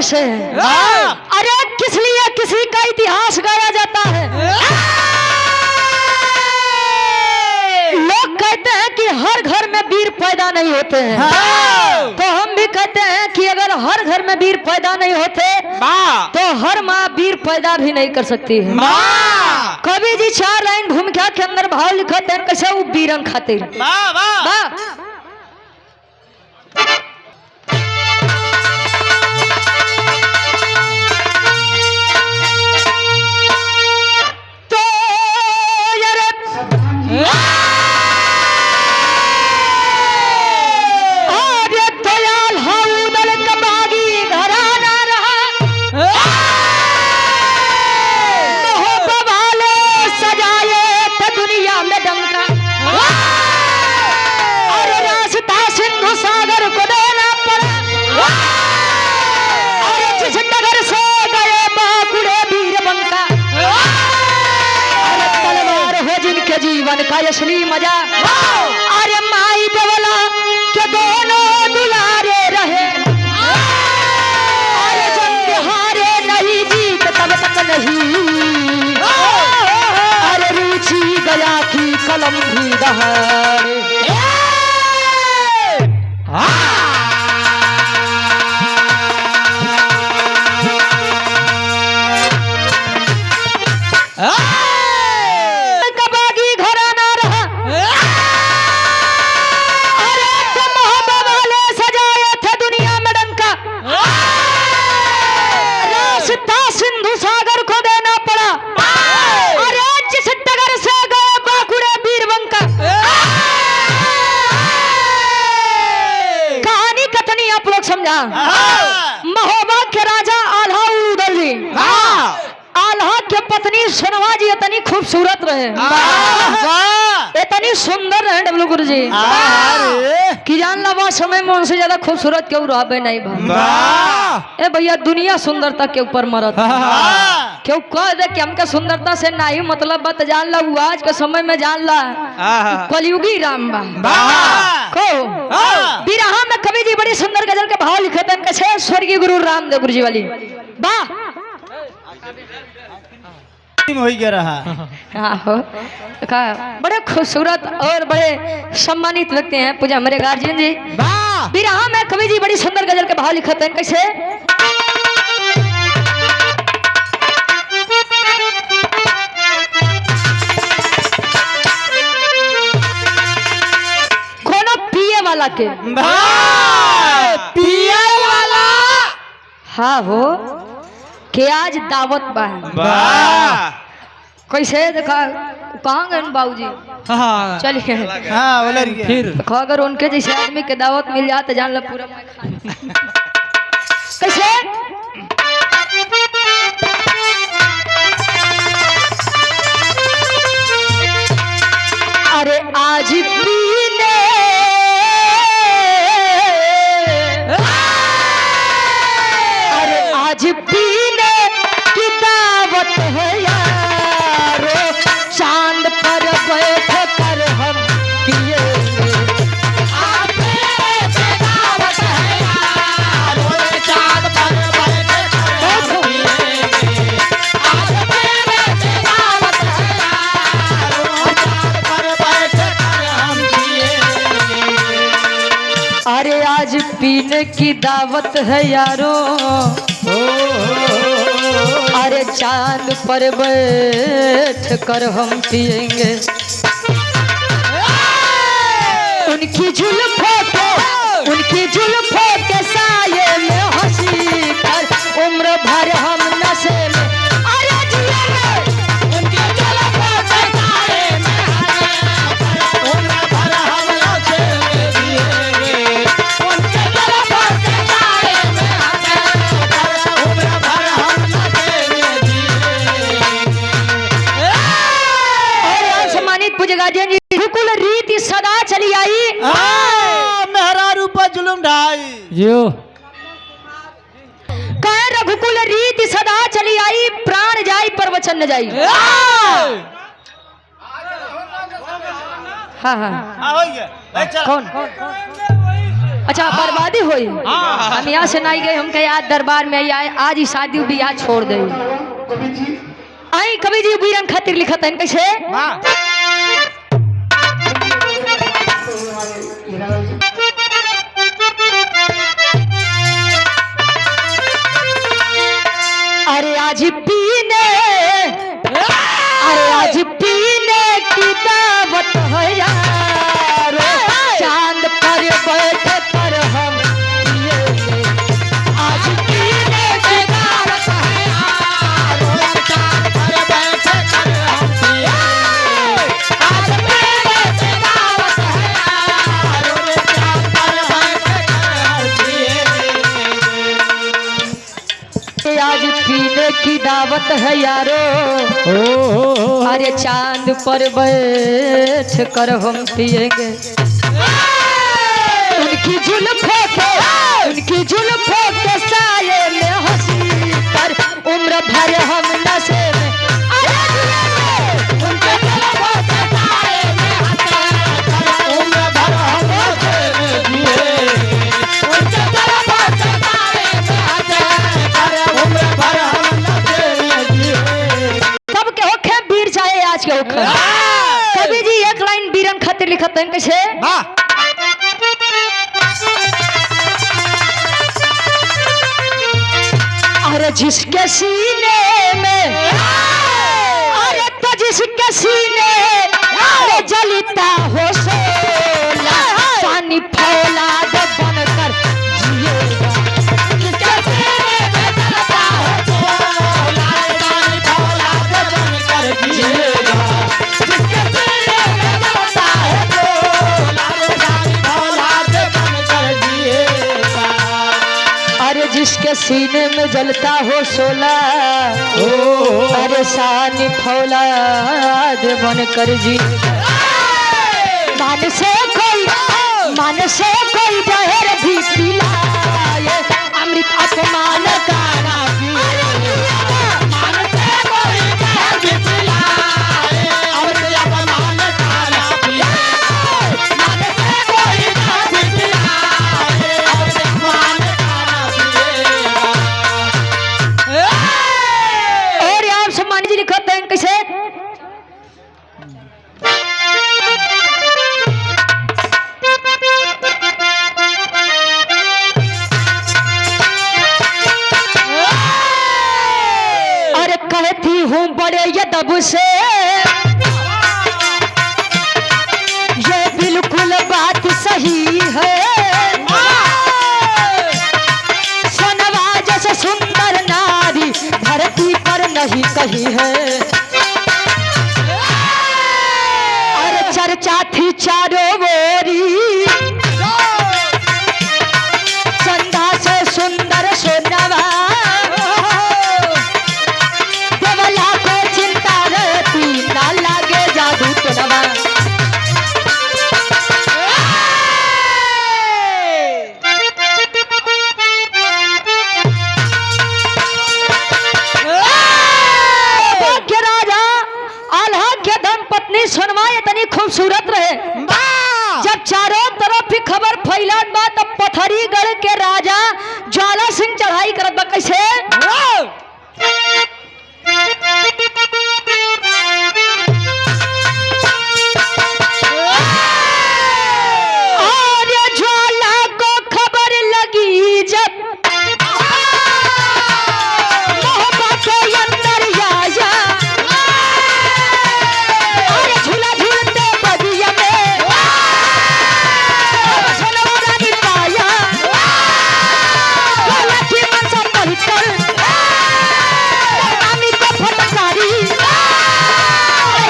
कैसे है? अरे किस लिए किसी का इतिहास गाया जाता है? लोग कहते हैं कि हर घर में वीर पैदा नहीं होते हैं, तो हम भी कहते हैं कि अगर हर घर में वीर पैदा नहीं होते तो हर माँ वीर पैदा भी नहीं कर सकती है। कवि जी 4 लाइन भूमिका के अंदर भाव लिखते हैं कैसे वो वीरन खातिर। जीवन का असली मजा अरे माई देवला के दोनों दुलारे रहे, अरे जब हारे नहीं जीत तब तक नहीं, अरे रुचि गया की कलम भी दहाड़े। महोबा के राजा आल्हा उदल जी, आल्हा के पत्नी सोनवा जी इतनी खूबसूरत रहे, इतनी सुंदर रहे डब्लू गुरु जी कि जान ला समय में उनसे ज्यादा खूबसूरत क्यों रहे नहीं ए भैया। दुनिया सुंदरता के ऊपर मरत क्यों कह दे कि हमके सुंदरता से नहीं मतलब बात जान ला वो आज के समय में जान ला कलयुगी राम को बिरहा में कवि जी बड़ी सुंदर गजल के भाव लिखे थे कैसे स्वर्गीय गुरु रामदेव गुरु जी वाली हो गया रहा। हो बड़े खूबसूरत और बड़े सम्मानित व्यक्ति हैं पूजा हमारे गार्जियन जी। बिरहा में कवि जी बड़ी सुंदर गजल के भाव लिखे थे कैसे वाला के पिया वाला हाँ हो के आज दावत बा कैसे देखा कहाँ गए बाबूजी? चलिए फिर अगर उनके जैसे आदमी के दावत मिल जाए तो जान लो पूरा कैसे अरे आज पीने आज पीने की दावत है यारो, चांद पर बैठ कर हम पिएंगे। दावत है यारो, चांद पर बैठ कर हम पिएंगे। दावत है यारो, चांद पर बैठ कर हम पिएंगे। अरे आज पीने की दावत है यारो, अरे चांद पर बैठ कर हम पिएंगे। उनकी जुल्फों के साये में हंसी कर उम्र भर हम नशे में अरे जिएंगे। उनकी जुल्फों के साये में उम्र भर हम नशे में जिएंगे। उनकी जुल्फों के साये में उम्र भर हम नशे में जिएंगे। और सम्मानित पूज्य गार्जियन जी बिल्कुल रीति सदा चली आई मेहरा रूपा जुलुम ढाई जियो कह रघुकुल रीति सदा चली आई, प्राण जाई पर वचन न जाई। हाँ हाँ हो गया कौन अच्छा बर्बादी हुई। हम यहाँ से नहीं गए, हम कहे आज दरबार में आए, आज ही शादी ब्याह छोड़ दे। आई कवि जी वीरन खातिर लिखत है कैसे? अरे आज पीने, अरे आज पीने की दावत है यार, चांद पर बैठ कर हम पिएंगे। आज पीने की दावत है यार, चांद पर बैठ कर हम पिएंगे। आज पीने की दावत है यार, चांद पर बैठ कर हम पिएंगे। आज पीने की दावत है यारो, अरे चांद पर बैठ कर हम पिएंगे। उनकी जुल्फों के, उनकी जुल्फों के साये में हंसी कर उम्र भर हम नशे में उनके जुल्फों के साये में हंसी कर उम्र भर हम नशे में जिए। उनके जुल्फों के साये में हंसी कर उम्र भर हम नशे में जिए। तब के होखे वीर चाहे आज के होखे। कवि जी एक लाइन वीरन खातिर लिखत हैं कैसे? अरे जिसके सीने में, अरे तो जिसके सीने में जलता हो सोला, पानी फौलाद बनकर जिएगा। जिसके सीने में जलता हो सोला, पानी फौलाद बनकर जिएगा। जिसके सीने में जलता हो सोला, पानी फौलाद बनकर जिएगा। अरे जिसके सीने में जलता हो सोला, अरे सानी फौलाद बनकर जी। मन से कोई, मन से कोई जहर भी पिलाए, अमृत अपमान का ना पिए। मन से कोई जहर भी पिलाए, अमृत अपमान का ना पिए। मन से कोई जहर भी पिलाए, अमृत अपमान का ना पिए। और आप सम्मान जी लिखते हैं कैसे? अरे कहती हूँ बड़े यदब से, ये बिल्कुल बात सही है। सोनवा जैसे सुंदर नारी धरती पर नहीं कही है। अरे चर्चा थी चारों ओरी, चंदा से सुंदर सोनवा, देवला को चिंता रहती ना लागे जादू तोनवा। सोनवा इतनी खूबसूरत रहे, जब चारों तरफ ही खबर फैलत बा तब पथरीगढ़ के राजा ज्वाला सिंह चढ़ाई करत बा कैसे? और ये ज्वाला को खबर लगी जब मोहब्बत के अंदर आया, झूला झूलते बगिया में सोनवा रानी पाया। ज्वाला की मनसा पलटल रानी को फटकारी,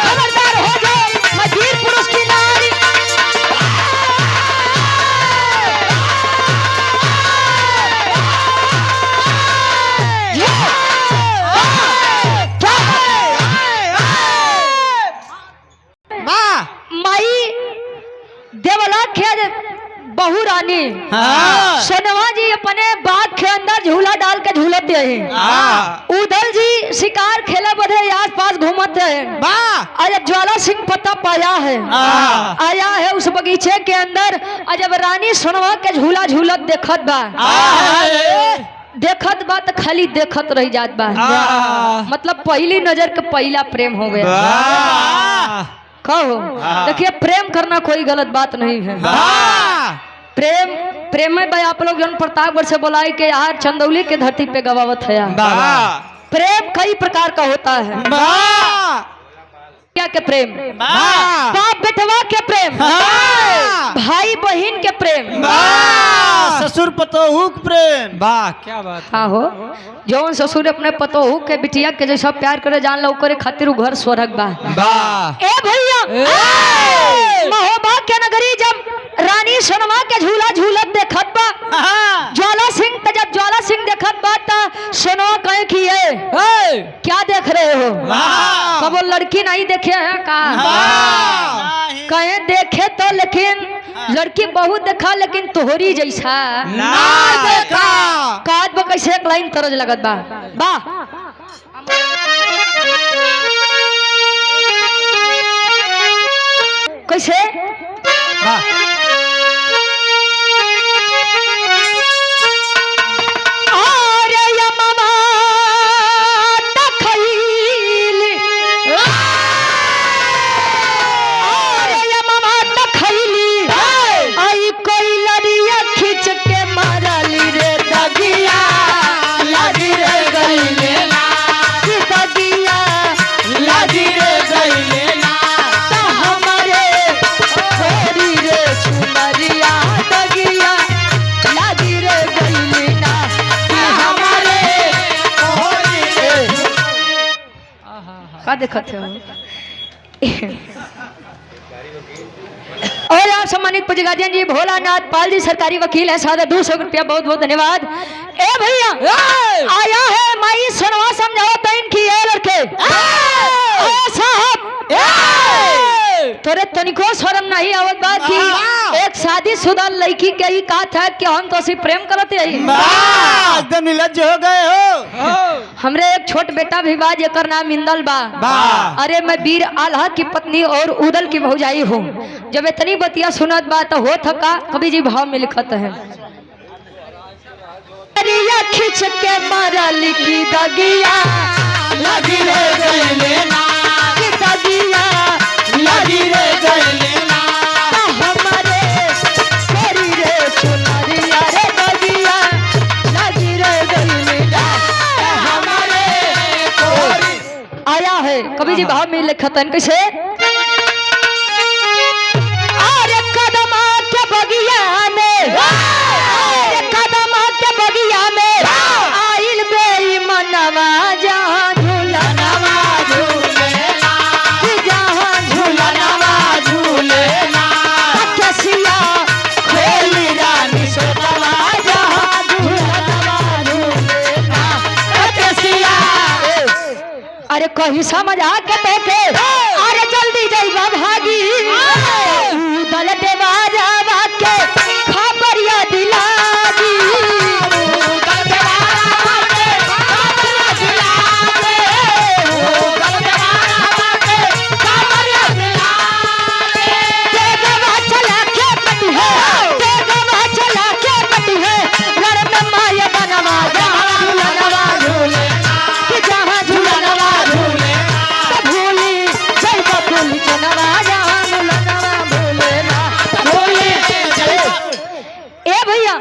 खबरदार हो जाओ मैं वीर पुरुष की नारी। माई देवला खेद बहू रानी सोनवा जी अपने बाग के अंदर झूला डाल के झूलत दे हैं। उधर जी शिकार खेले बधे आस पास घूमते हैं। और जब ज्वाला सिंह पता पाया है, आया है उस बगीचे के अंदर जब रानी सोनवा के झूला झूलत देखत बा तो खाली देखत रह जात बा। मतलब पहली नजर के पहला प्रेम हो गया। कहो देखिए, प्रेम करना कोई गलत बात नहीं है। प्रेम में भाई आप लोग जन प्रतापगढ़ से बोलाई के यार चंदौली के धरती पे गवावत है। प्रेम कई प्रकार का होता है। क्या के प्रेम, बाप बेटवा के प्रेम, भाई बहन के प्रेम, ससुर पतोहू के प्रेम। वाह क्या बात। हाँ हो, जौन ससुर अपने पतोहू के बिटिया के जैसा प्यार करे जान लो करे खातिर घर स्वर्ग बा। वाह ए भैया, महोबा के नगरी जब रानी सोनवा के झूला झूलत देखत बा ज्वाला सिंह, जब ज्वाला सिंह देखत बा त सोनवा कहे कि ये क्या देख रहे हो? कब लड़की नहीं देखे है का? कहे देखे तो, लेकिन लड़की बहुत देखा लेकिन तोहरी जैसा ना देखा। काज बा कैसे एक लाइन तरज लगत बा। वाह कैसे देखते हो। और आप सम्मानित पुजगार्जियन जी भोलानाथ पाल जी सरकारी वकील है, 200 रुपया बहुत बहुत धन्यवाद। ए भैया आया है माई सोनवा समझाओ तो इनकी ये लड़के साहब तोरे तनिको शर्म नहीं आवत बात की एक शादीशुदा लड़की के ही कहा था कि हम तो सिर्फ प्रेम करते हैं। एकदम निर्लज्ज हो गए हो। हमरे एक छोट बेटा भी बा जेकर नाम इंदल बा। अरे मैं वीर आल्हा की पत्नी और उदल की भौजाई हूँ। जब इतनी बतिया सुनत बा तो हो थका कवि जी भाव में लिखत है। खिंच के मारा लिखी दगिया लगी रे गइले ना, की दगिया लगी रे गइले ना, हमारे तेरी रे चुनरिया रे दगिया लगी रे गइले ना, हमारे कोरी। आया है कवि जी भाव में लिखत है कैसे? अरे कदमा के बगिया में, कदमा के बगिया में आइल बेई मनवा जहाँ झूलनवा झूलेला, जहाँ झूलनवा झूलेला, कसिया खोली रानी सोनवा जहाँ झूलनवा झूलेला, कसिया। अरे कहीं समझ आ के बैठे, अरे जल्दी जाइबा भागी उदल देवारा के खबरिया दिलागी, उदल देवारा के खबरिया दिलागे, उदल देवारा के खबरिया दिलागे। तेगवा चला के पटी है, तेगवा चला के पटी है, घर में माया बनवा जहाँ झूलनवा झूले, कि जहाँ झूलनवा झूले भूली जैबा भूली चनवा जहाँ झूलनवा भूले ना भूली। ए भैया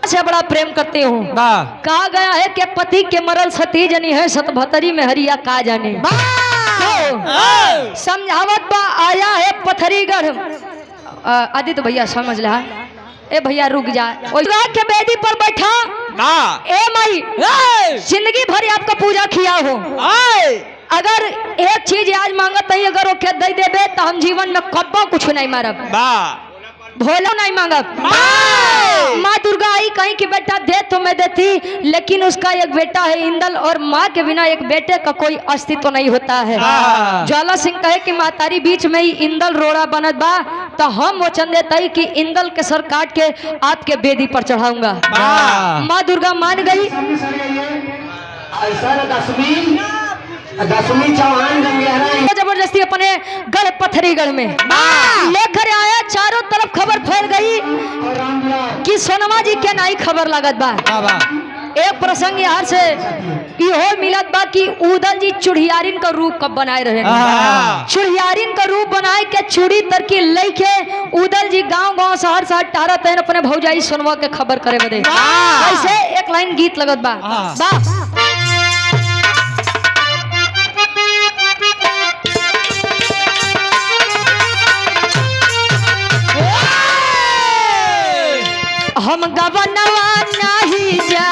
से बड़ा प्रेम करते हूँ। कहा गया है कि पति के मरल सती जनी है, सतभतरी में हरिया का जाने। समझावत बा आया है पथरीगढ़। आदित्य भैया समझ ला। ए भैया रुक जा, के बेदी पर बैठा ए माई जिंदगी भर आपका पूजा किया हो, अगर एक चीज आज मांगत नहीं अगर वो दे देबे तो हम जीवन में कब्बो कुछ नहीं मारब, भोला नहीं मांगब। माँ दुर्गा आई कहीं की बेटा दे तो मैं देती, लेकिन उसका एक बेटा है इंदल और माँ के बिना एक बेटे का कोई अस्तित्व नहीं होता है। ज्वाला सिंह कहे कि मातारी बीच में ही इंदल रोड़ा बनत बा, तो हम वचन देता ही कि इंदल के सर काट के आपके बेदी पर चढ़ाऊंगा। माँ दुर्गा मान गई। दसवीं चौहान गंगेहरा जबरदस्ती अपने गढ़ पथरीगढ़ में लेकर आया। चारों तरफ खबर फैल गई कि सोनमा जी के नाई खबर लागत बा। एक प्रसंग यहाँ से इहो मिलत बा कि उदल जी चुड़ियारिन का रूप कब बनाए रहे। चुड़ियारिन का रूप बनाए के चूड़ी तरकी लेके उदल जी गांव गांव शहर शहर टारा तहन अपने भौजाई सोनवा के खबर करे बदे। ऐसे एक लाइन गीत लगत बा। हम गवनवा नहीं जा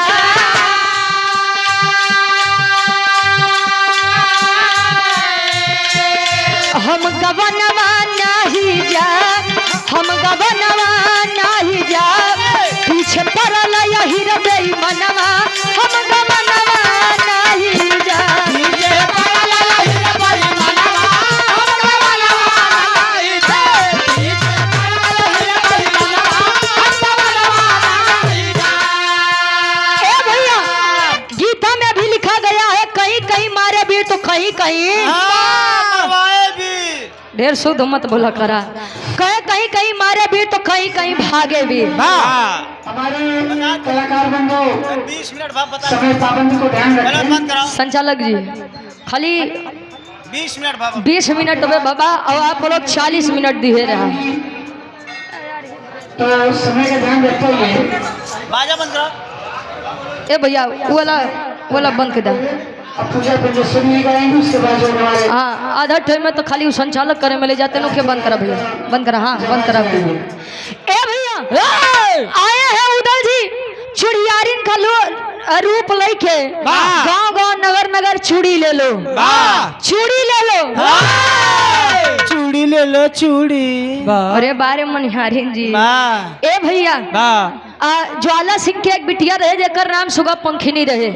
हम गवनवा नहीं जा हम गवनवा नहीं जा पीछे पड़ल यही रे मनवा हम गवनवा नहीं जा कहीं कहीं ढेर शुद्ध मत बोला करा। कहीं कहीं मारे भी तो कहीं कहीं भागे भी। हमारे कलाकार बंधु 20 मिनट बाद बता समय पाबंदी को ध्यान रखें। संचालक जी खाली 20 मिनट बाद 20 मिनट में बाबा और आप लोग 40 मिनट दिए रहा। तो समय का ध्यान रखते हुए बाजा बंद करो। ए भैया वाला बंद कर दे। अब पूजा प्रदर्शन नहीं कराएंगे उसके बाद जो हमारे हाँ आधा टाइम में तो खाली संचालक करे में ले जाते हैं। क्या बंद करा भैया बंद करा। हाँ बंद करा भैया। ए भैया आए हैं उदल जी चुड़ियारिन का रूप लेके गांव गांव नगर नगर चूड़ी ले लो चूड़ी ले लो चूड़ी ले लो चूड़ी। अरे बारे मनिहारिन जी ए भैया ज्वाला सिंह के एक बिटिया रहे जेकर नाम सुगा पंखनी रहे।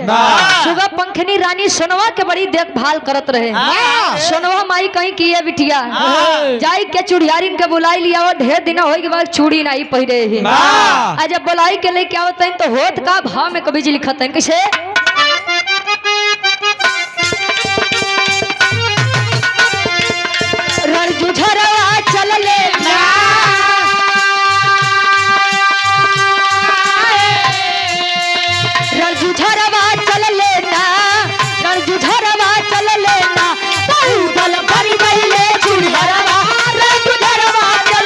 सुगा पंखनी रानी सोनवा के बड़ी देखभाल करत रहे। सोनवा माई कहीं की है बिटिया जाई के चुड़ियारिन के बुलाई लिया और ढेर दिन हो के बाद चूड़ी नहीं पहिरे है। आज जब बुलाई के लेके आवत है तो होत का भाव में कभी जी लिखत है कैसे रणजुझरवा चल ले रणजुझरवा चल लेना रणजुझरवा चल लेना उदल भर गई ले चुड़ियारवा रणजुझरवा चल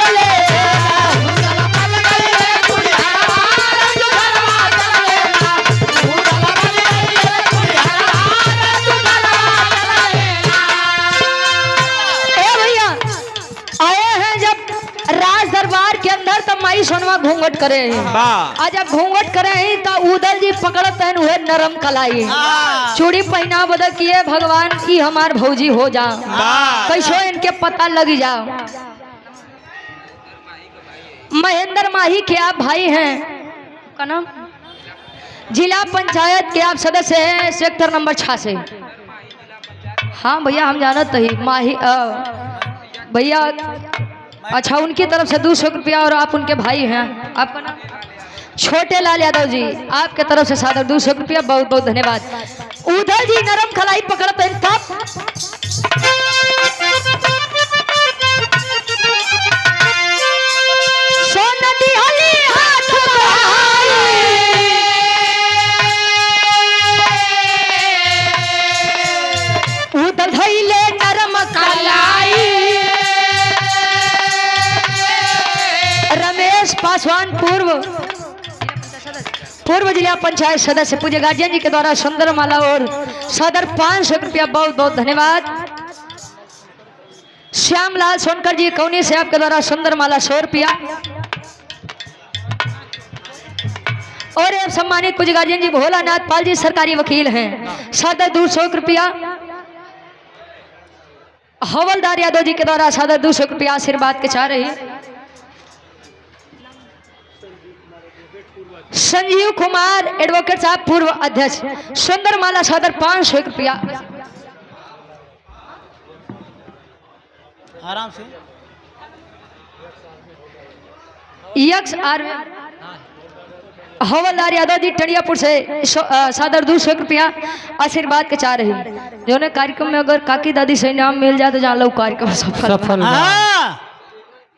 माई सोनवा घूंघट करे आज जब घूंघट करे तो उदल जी पकड़त है हुए नरम कलाई चूड़ी पहना बदल किए भगवान की हमार भौजी हो जा कैसो इनके पता लग जाओ। महेंद्र माही के आप भाई हैं का नाम जिला पंचायत के आप सदस्य हैं सेक्टर नंबर 6 से। हाँ भैया हम जानते ही माही भैया अच्छा उनकी तरफ से 200 रुपया और आप उनके भाई हैं। आपका नाम छोटे लाल यादव जी आपके तरफ से सादर 200 रुपया बहुत बहुत धन्यवाद। उधर जी नरम खलाई पकड़ते हैं तब सोनती हली हाथ उधर धैले नरम कलाई रमेश पासवान पूर्व जिला पंचायत सदस्य पूज्य गार्जियन जी के द्वारा सुंदर माला और सदर 500 रुपया बहुत बहुत धन्यवाद। श्यामलाल सोनकर जी कौनी से आपके द्वारा सुंदर माला 100 रुपया और सम्मानित पूज्य गार्जियन जी भोलानाथ पाल जी सरकारी वकील हैं सदर 200 रुपया। हवलदार यादव जी के द्वारा सदर 200 रुपया आशीर्वाद के चाह रही। संजीव कुमार एडवोकेट साहब पूर्व अध्यक्ष सुंदर माला सदर 500 रुपया। आराम से यक्स आर हवलदार यादव जी टंडियापुर से सादर 200 रुपया आशीर्वाद के चाह रही जो ने कार्यक्रम में अगर काकी दादी से इनाम मिल जाए तो जान लो कार्यक्रम सफल।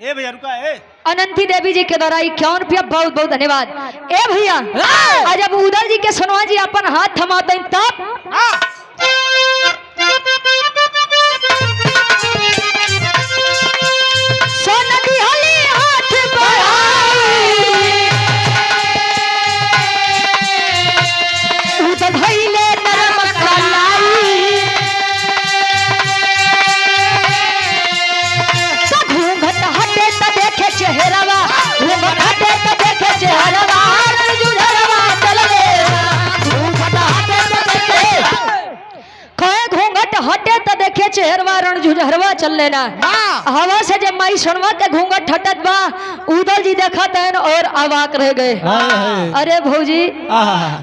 ए भैया रुका ए अनंती देवी जी के द्वारा 51 रुपया बहुत बहुत धन्यवाद। ए भैया आज जब उदल जी के सोनवा जी अपन हाथ थमाते तब सोनदी हली हाथ बढ़ाई उदल भइले नरम कलाई घूंघट हटे त देखे चेहरावा घूंघट हटे त देखे चेहरावा जुझरवा चलले घूंघट हटे त देखे कहे घूंघट हटे त देखे चेहरवा रण जुझरवा चल लेना हवा से जब माई सुनवा के घूंघट हटत बा उदल जी देखत हैं और अवाक रह गए। अरे भौजी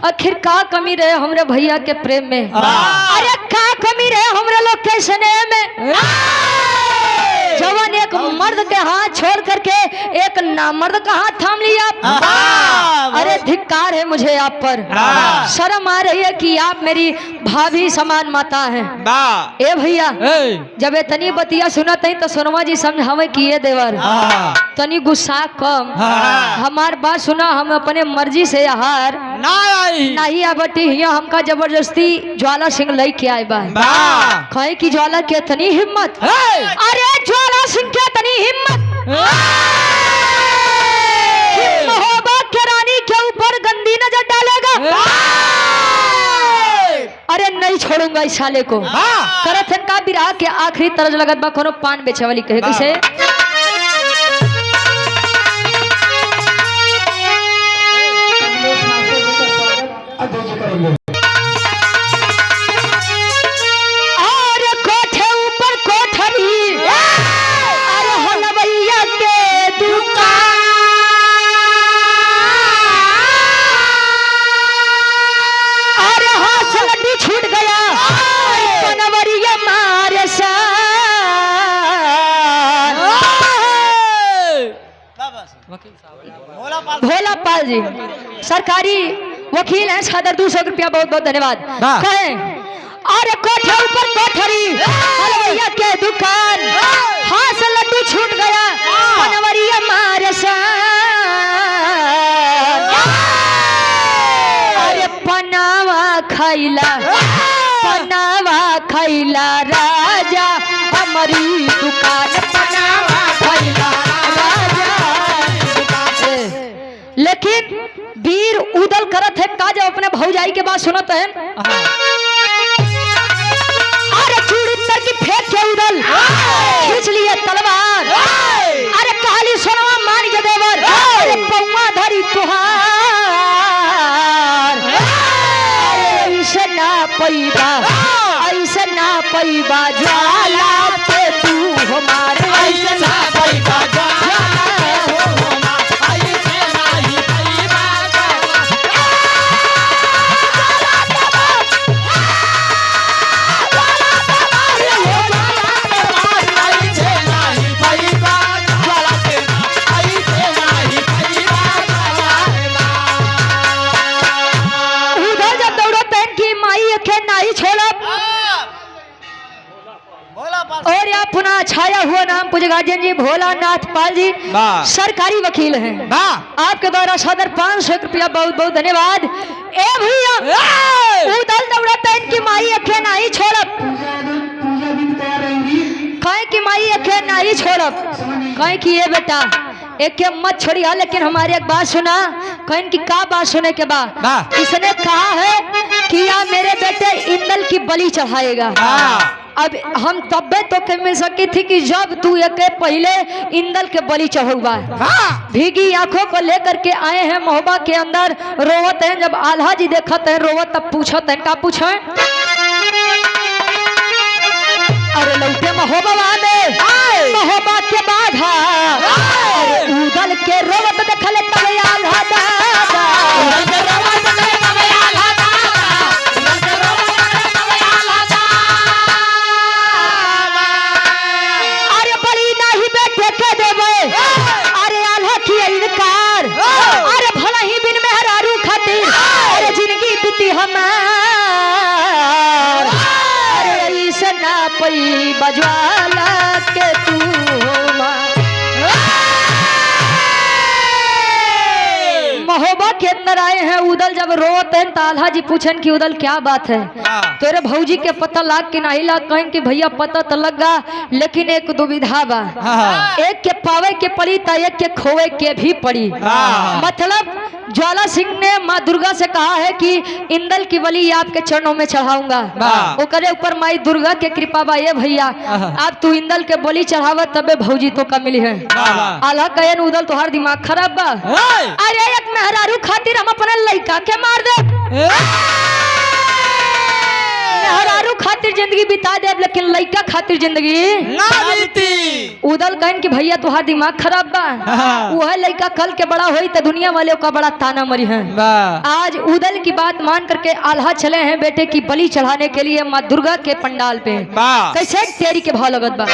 आखिर का कमी रहे हमरे भैया के प्रेम में, अरे का कमी रहे हमरे लोग के स्नेह में। जवान एक मर्द के हाथ छोड़ करके एक नामर्द का हाथ थाम लिया। अरे धिक्कार है मुझे आप पर, शर्म आ रही है कि आप मेरी भाभी समान माता हैं। ए भैया जब इतनी बतिया सुनत है तो सोनवा जी समझावे कि ये देवर तनी गुस्सा कम, हमार बात सुना, हम अपने मर्जी से हार नहीं आबटी हिया हमका जबरदस्ती ज्वाला सिंह लई के आए बा। कहे कि ज्वाला के इतनी हिम्मत, अरे ज्वाला सिंह के इतनी हिम्मत मोहब्बत के रानी के ऊपर गंदी नजर डालेगा। अरे नहीं छोड़ूंगा इस साले को। करत का बिरहा के आखिरी तरज लगत बा कोनो पान बेचे वाली कहे किसे और कोठे ऊपर कोठरी अरे हलवैया के दुकान अरे हाथ से लड्डू छूट गया बनवरिया मारे भोला पाल जी सरकारी वकील हैं, सादर 200 रुपया बहुत बहुत धन्यवाद। कहे अरे कोठे ऊपर कोठरी हलवैया के दुकान हाथ से लड्डू छूट गया बनवरिया मारे अरे पनावा खैला राजा हमारी दुकान पनावा खैला राजा। लेकिन वीर उदल करत है का जब अपने भौजाई के बात सुनत है अरे चूड़ी तर की फेंक के उदल खींच लिए तलवार अरे काली सोनवा मान के देवर अरे पौवा धरी तुहार ऐसे ना पैबा ज्वाला पे तू हमारे ऐसे ना पैबा और यहाँ पुनः छाया हुआ नाम पूज्य गार्जियन जी भोलानाथ पाल जी सरकारी वकील हैं। आपके द्वारा सदर 500 रुपया बहुत बहुत धन्यवाद। ए भैया उदल दौड़ता इनकी माई अखे नहीं छोड़ब कहे की माई अखे नहीं छोड़ब कहे की ये बेटा एक के मत छोड़िया लेकिन हमारी एक बात सुना। कहीं की का बात सुने के बाद इसने कहा है कि या मेरे बेटे इंदल की बलि चढ़ाएगा। अब हम तब्बे तो के मिल सकी थी कि जब तू एक पहले इंदल के बलि चढ़ुआ भीगी आंखों को लेकर के आए हैं मोहब्बा के अंदर रोवत हैं। जब आल्हा जी देखत हैं रोवत तब पूछत हैं का पूछे अरे लौटे महोबा में महोबा के बाद उदल के रोवत देखल तब आल्हा दादा अरे आल्हा की इनकार अरे भला ही बिन मेहरारू हमार अरे ऐसे ना पई बजवाला के तू महोबा के अंदर आए हैं उदल जब रोते हैं तो आल्हा जी पूछन कि उदल क्या बात है तेरे भौजी के पता लाग के नहीं लाग कहें कि भैया पता तो लगा लेकिन एक दुविधा बा एक के पावे के पड़ी तो एक के खोवे के भी पड़ी मतलब ज्वाला सिंह ने माँ दुर्गा से कहा है कि इंदल की बलि आपके चरणों में चढ़ाऊंगा ओकरे ऊपर माई दुर्गा के कृपा बा ये भैया आप तू इंदल के बलि चढ़ावा तबे भौजी तो का मिली है आल्हा कहे उदल तोहार दिमाग खराब बा अरे एक मेहरारू खातिर हम अपने लड़का के मार दे मेहरारू खातिर जिंदगी बिता दे लेकिन लड़का खातिर जिंदगी ना बीती। उदल कहन कि भैया तुहार दिमाग खराब बा वह लड़का कल के बड़ा होई तो दुनिया वाले का बड़ा ताना मरी है आज उदल की बात मान करके आल्हा चले हैं बेटे की बलि चढ़ाने के लिए माँ दुर्गा के पंडाल पे कैसे तेरी के भाव लगत बा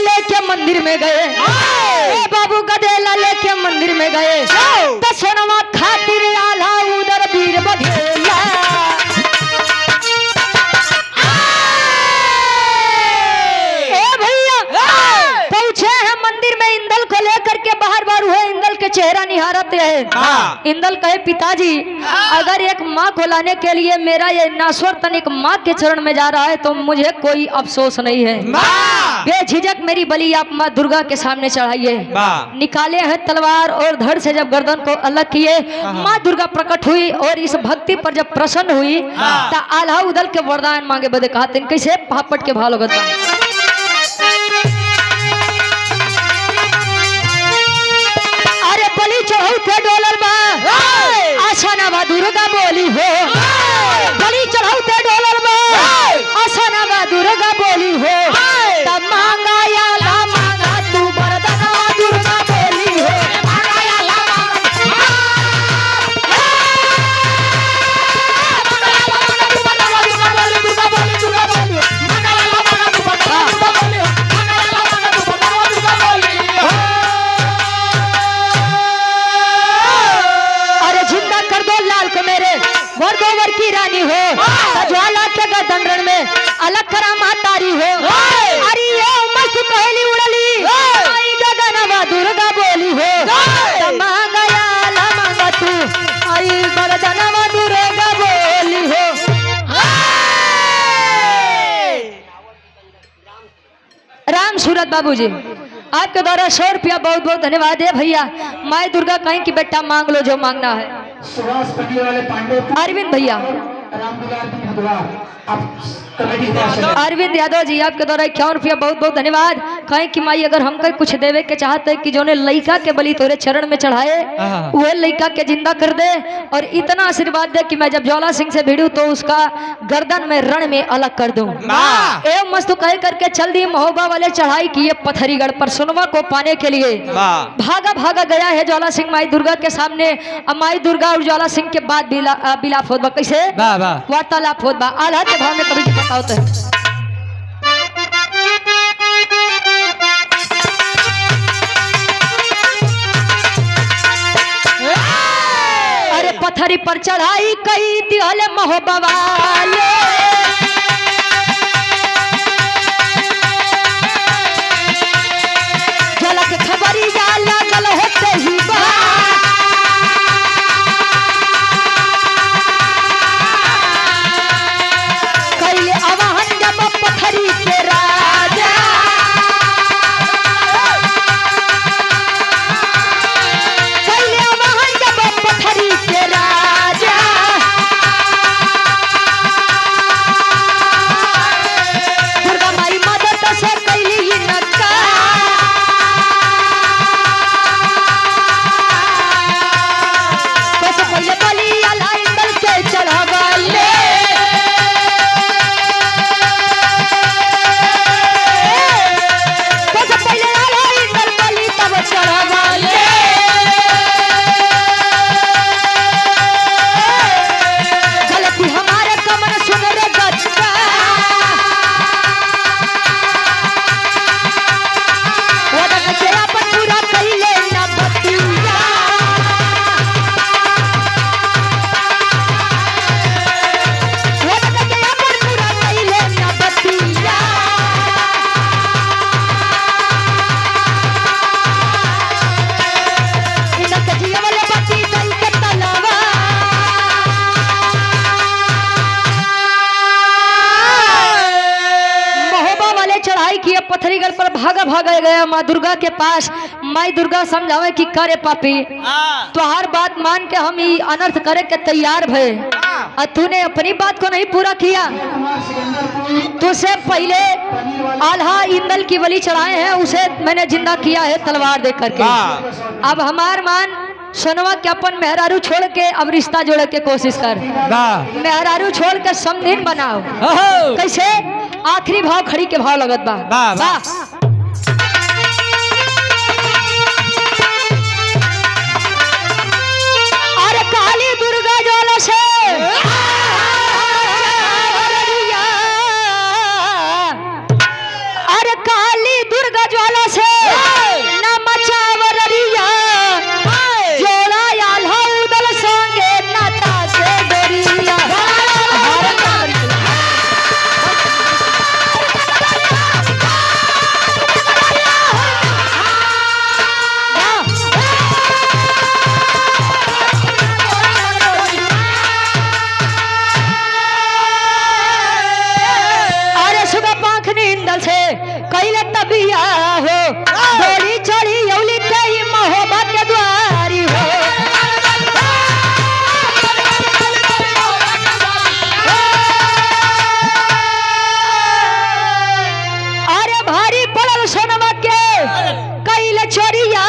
लेके मंदिर में गए बाबू गदेला लेके मंदिर में गए तो सोनवा खातिर आल्हा उधर वीर बघेला भैया पहुंचे हैं मंदिर में इंदल को लेकर के बाहर हुए इंदल के चेहरा निहारते हैं इंदल कहे पिताजी अगर एक माँ को लाने के लिए मेरा ये नाश्वर तन एक माँ के चरण में जा रहा है तो मुझे कोई अफसोस नहीं है बेझिझक मेरी बलि आप माँ दुर्गा के सामने चढ़ाइए निकाले हैं तलवार और धड़ से जब गर्दन को अलग किए माँ दुर्गा प्रकट हुई और इस भक्ति पर जब प्रसन्न हुई तो आल्हा उदल के वरदान मांगे बदे कहा कैसे पापट के भाव लगता अरे बलि चढ़ाऊ थे डॉलर में आशा ना दुर्गा बोली हो बलि चढ़ाऊ थे डॉलर में आशा ना दुर्गा बोली हो तब मांगा या ला मांगा तू वरदान दुर्गा बोली हो मांगा या ला वर्दोवर की रानी हो ज्वाला के गदंडन में अलग करामा तारी हो अरे ये मस्त कहली उड़ली आई गगनवा दुर्गा बोली हो मांगा या ला मांगा तू आई वरदानवा दुर्गा बोली हो राम सूरत बाबूजी आपके द्वारा 100 रुपया बहुत बहुत धन्यवाद है भैया माई दुर्गा कहीं कि बेटा मांग लो जो मांगना है सुभाष पट्टी वाले पांडे अरविंद भैया रामदुलार की भदवार आप कमेटी के अरविंद यादव जी आपके द्वारा 51 रुपया बहुत बहुत धन्यवाद कहें कि माई अगर हमको कुछ देवे के चाहते कि जो ने लड़का के बलि तोरे चरण में चढ़ाए वह लड़का के जिंदा कर दे और इतना आशीर्वाद दे कि मैं जब ज्वाला सिंह से भिड़ू तो उसका गर्दन में रण में अलग कर दूं एवं मस्त कह करके चल दी महोबा वाले चढ़ाई किए पथरीगढ़ पर सोनवा को पाने के लिए भागा भागा गया है ज्वाला सिंह माई दुर्गा के सामने अब माई दुर्गा और ज्वाला सिंह के बाद बिलाप होत बा कैसे वार्तालाप होत बा आल्हा के भाव में कभी बताओ तो अरे पथरी पर चढ़ाई कई दिहल महोबा वाले झलक खबरी जा लागल होते ही कैले आवाहन जब पथरी के राजा कैले आवाहन जब पथरी के राजा जाए कि अब पथरीगढ़ पर भागा भागा गया माँ दुर्गा के पास। माई दुर्गा समझावे कि करे पापी तो हर बात मान के हम ही अनर्थ करे के तैयार भय, और तूने अपनी बात को नहीं पूरा किया। तुझसे पहले आल्हा इंदल की बलि चढ़ाए हैं, उसे मैंने जिंदा किया है तलवार दे करके। अब हमार मान सोनवा के अपन मेहरारू छोड़ के अब रिश्ता जोड़े के कोशिश कर। मेहरारू छोड़ के समधीन बनाओ। कैसे? आखिरी भाव खड़ी के भाव लगत बा। अरे काली दुर्गा ज्वाला से अरे काली दुर्गा ज्वाला से न मचावरिया जोड़ा आल्हा उदल संगे नाता से डोरिया। अरे सुगा पंख नींदल से कैले तबिया हो डोरी चढ़ी यौली तेई महोबा के द्वारी हो। अरे भारी पड़ल सोनवा के कैले चोरिया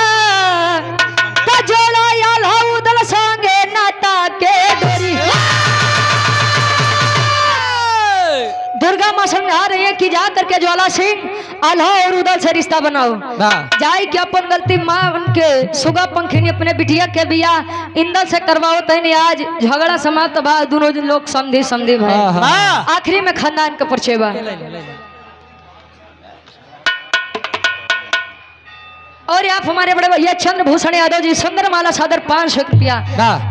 तो जोड़ा आल्हा उदल संगे नाता के डोरी। दुर्गा माँ समझा रही है कि जा करके ज्वाला सिंह आल्हा और उदल से रिश्ता बनाओ। जाए कि अपन गलती माँ उनके सुगा पंखिनी अपने बिटिया के बिया इंदल से करवाओ तनी आज झगड़ा समाप्त बा, दोनों लोग समझी समझी भाई। आखिरी में खानदान का परिचय बा। और आप हमारे बड़े भैया चंद्रभूषण यादव जी सुंदर माला सादर 500 रुपया।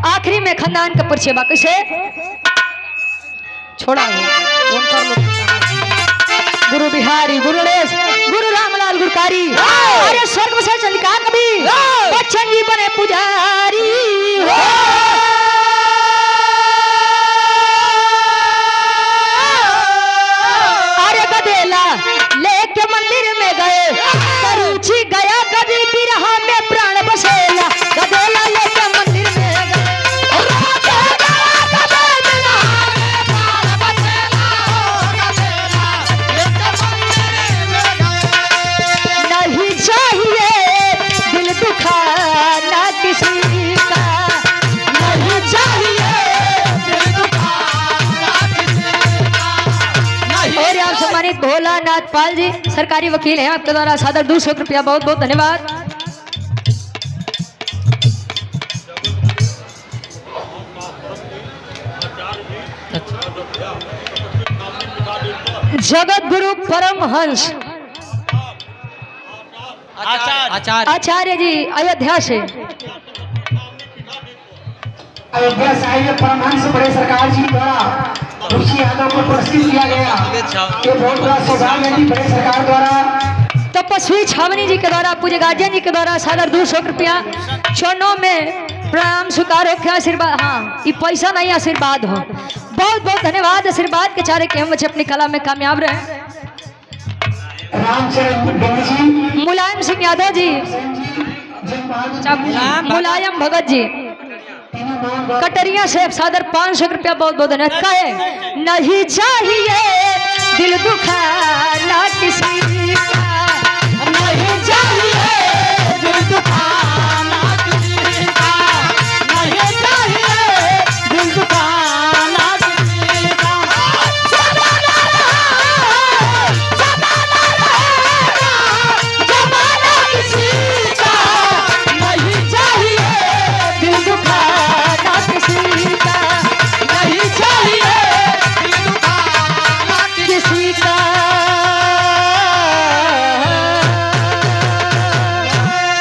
आखिरी में खानदान का परिचय बा। कैसे? छोड़ा गुरु बिहारी, गुरु गणेश, गुरु रामलाल गुरकारी। अरे स्वर्ग से चंडिका कवि बच्चन जी बने पुजारी। अरे गदेला लेके मंदिर में गए करुची गया कभी बिरहा में प्राण बसेला। गदेला लेके मंदिर में भोलानाथ पाल जी सरकारी वकील हैं, आपके द्वारा सादर 200 रुपया। बहुत बहुत धन्यवाद। जगत गुरु परमहंस आचार्य जी अयोध्या से परमहंस बड़े सरकार जी द्वारा ऋषि यादव को पुरस्कृत किया गया। ये बहुत बड़ा सौभाग्य है बड़े सरकार द्वारा। तपस्वी छावनी जी के द्वारा पूज्य गार्जियन जी के द्वारा सादर 200 रुपया। चरणों में प्रणाम स्वीकार हो। आशीर्वाद, हाँ ये पैसा नहीं आशीर्वाद हो। बहुत बहुत धन्यवाद। आशीर्वाद के चारे के हम बच्चे अपनी कला में कामयाब रहे। मुलायम सिंह यादव जी, मुलायम भगत जी कटरिया से सादर 500 रुपया। बहुत बहुत धन्यवाद। नहीं चाहिए दिल दुखा